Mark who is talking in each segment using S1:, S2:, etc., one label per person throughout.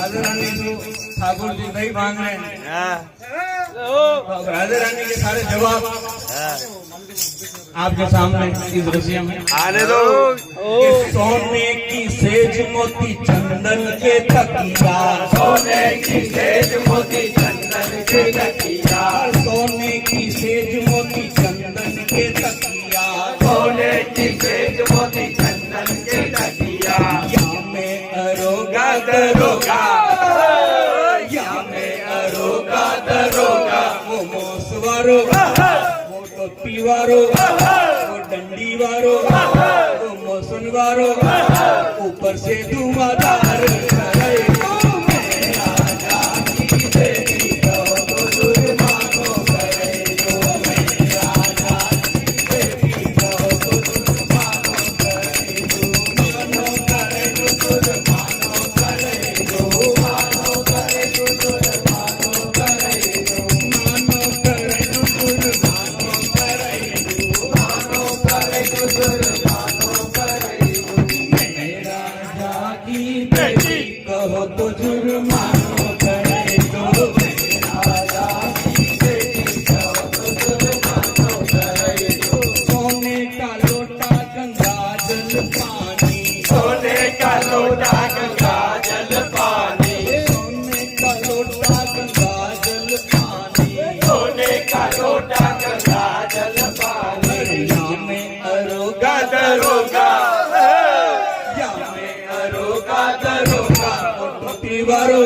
S1: राजा रानी को ठाकुर जी भाई मांग रहे हैं। राजा रानी के सारे जवाब आपके सामने इस दृश्य में
S2: आने दो।
S1: सोने की सेज मोती चंदन के तकिया,
S2: सोने की सेज मोती चंदन के तकिया,
S1: सोने की सेज मोती चंदन के तकिया,
S2: सोने की सेज मोती चंदन के तकिया,
S1: या में अरोगा
S2: दरोगा,
S1: या में अरोगा दरोगा, वो मोसवारो, वो टोपी वारो, वो डंडी वारो, वो मौसन वारो, ऊपर से धुआंधार करे तो मैं राजा की बेटी कहो तो जुर्मानो करे तो मैं राजा की बेटी कहो तो जुर्मानो करे तो मानो करे तो जुर्मानो करे तो मानो करे तो जुर्मानो करे तो मानो करे तो जुर्मानो करे तो मानो करे तो जुर्मानो करे तो मैं राजा की बेटी कहो तो जुर्मानो करे तो मैं राजा की बेटी कहो तो जुर्मानो करे तो सोने का लोटा गंगा जल पानी,
S2: सोने का लोटा गंगा जल पानी,
S1: सोने का लोटा गंगा जल पानी,
S2: सोने का लोटा गंगा जल पानी,
S1: या में अरोगा
S2: दरोगा,
S1: या में अरोगा दरोगा, वो टोपी वारो,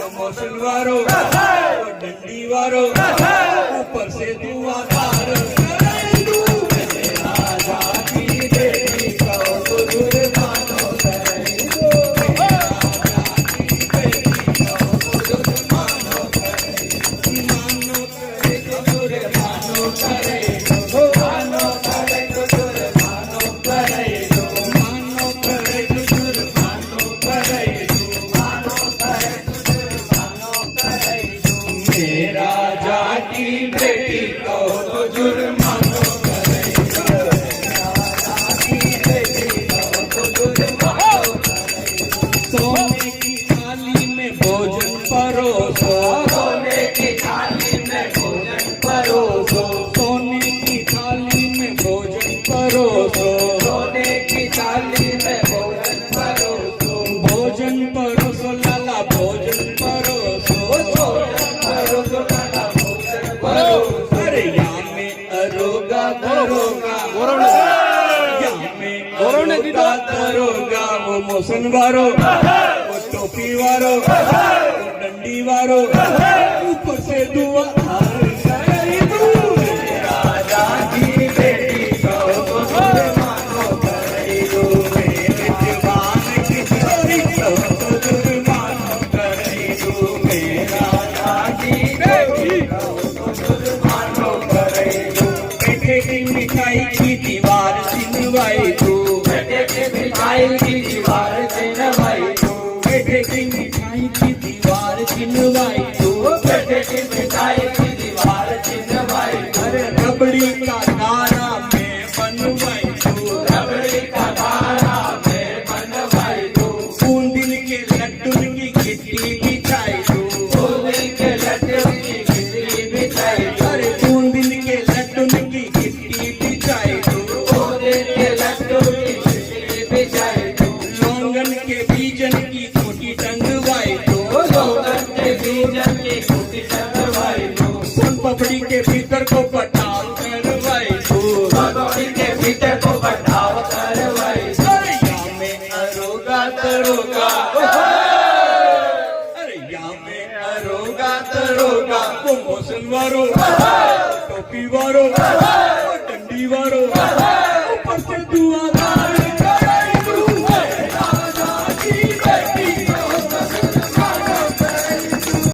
S1: वो मौसल वारो, वो डंडी वारो, ऊपर से धुआंधार करे तू मैं राजा की बेटी कहो तो जुर्मानो करे तो मैं राजा की बेटी कहो तो जुर्मानो करे, मानो करे तो जुर्मानो करे तो मानो करे तो जुर्मानो करे तो मानो करे तो जुर्मानो करे तो मानो करे तो जुर्मानो करे तो मैं राजा की बेटी कहो तो जुर्मानो करे तो राजा की बेटी कहो तो जुर्मानो करे। सोने की थाली में भोजन परोसो,
S2: सोने की थाली में भोजन परोसो,
S1: सोने की थाली में भोजन परोसो,
S2: सोने की थाली में भोजन परोसो,
S1: भोजन परोसो लाला भोजन परोसो,
S2: भोजन परोसो लाला भोजन परोसो,
S1: अरे या में अरोगा दरोगा, या में अरोगा दरोगा, वो मौसन वारो, वो टोपी वारो, वो डंडी वारो, ऊपर से धुआंधार करे तू मैं राजा की बेटी कहो तो जुर्मानो करे तो मेरे जवान की चोरी कहो तो जुर्मानो करे तो मैं राजा की बेटी कहो तो जुर्मानो करे तो बैठे की मिठाई की दीवार छिनवाई तू,
S2: बेटे की मिठाई की दीवार से नवाई तू,
S1: बैठे की मिठाई की दीवार छिनवाई तू,
S2: बेटे की मिठाई की दीवार से नवाई तू,
S1: अरे रबड़ी का नारा में बनवाई तू,
S2: रबड़ी का धारा में बनवाई तू,
S1: बूंदिल के लड्डू की गिट्टी बिछाई तू,
S2: फूल के लड्डू की खिचड़ी बिछाई तू,
S1: अरे बूंदिल के लड्डू की गिट्टी बिछाई तू,
S2: फूल के लड्डू की खिचड़ी बिछाई तू,
S1: लौंगन के बीजन की खोटी टंगवाई तू,
S2: लोगन के बीजन की खूटी चंदवाई तू,
S1: सोन पपड़ी के भीतर को पटाव करवाई तू,
S2: भगोड़ी के भीतर को बढ़ाव करवाई तू,
S1: अरे या में अरोगा दरोगा, अरे या में अरोगा दरोगा, वो मौसल वारो, टोपी वारो,